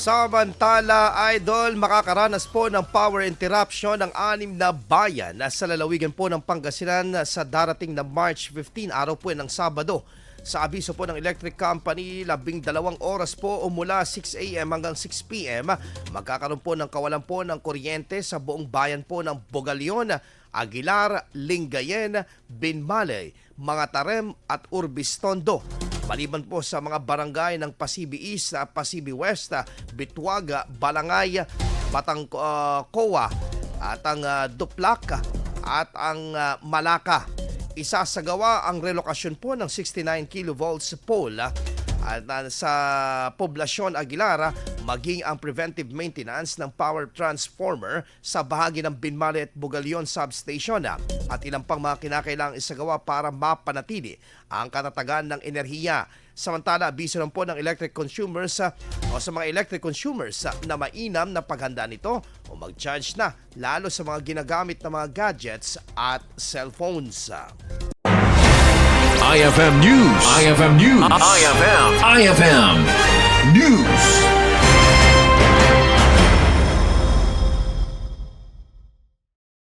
Samantala, Idol, makakaranas po ng power interruption ang 6 na bayan sa lalawigan po ng Pangasinan sa darating na March 15, araw po ng Sabado. Sa abiso po ng electric company, 12 oras po o mula 6 a.m. hanggang 6 p.m. magkakaroon po ng kawalan po ng kuryente sa buong bayan po ng Bogalion, Aguilar, Lingayen, Binmaley, Mangatarem at Urbistondo. Maliban po sa mga barangay ng Pasibi East, Pasibi West, Bitwaga, Balangay, Batangcoa at ang Duplac at ang Malacca. Isasagawa ang relokasyon po ng 69 kilovolts pole at sa poblasyon Aguilar, maging ang preventive maintenance ng power transformer sa bahagi ng Binmaley at Bogalion substation at ilang pang mga kinakailangang isagawa para mapanatili ang katatagan ng enerhiya. Samantala, abiso lang po ng electric consumers o sa mga electric consumers na mainam na paghanda nito o mag-charge na lalo sa mga ginagamit na mga gadgets at cellphones. IFM News. IFM News. IFM News.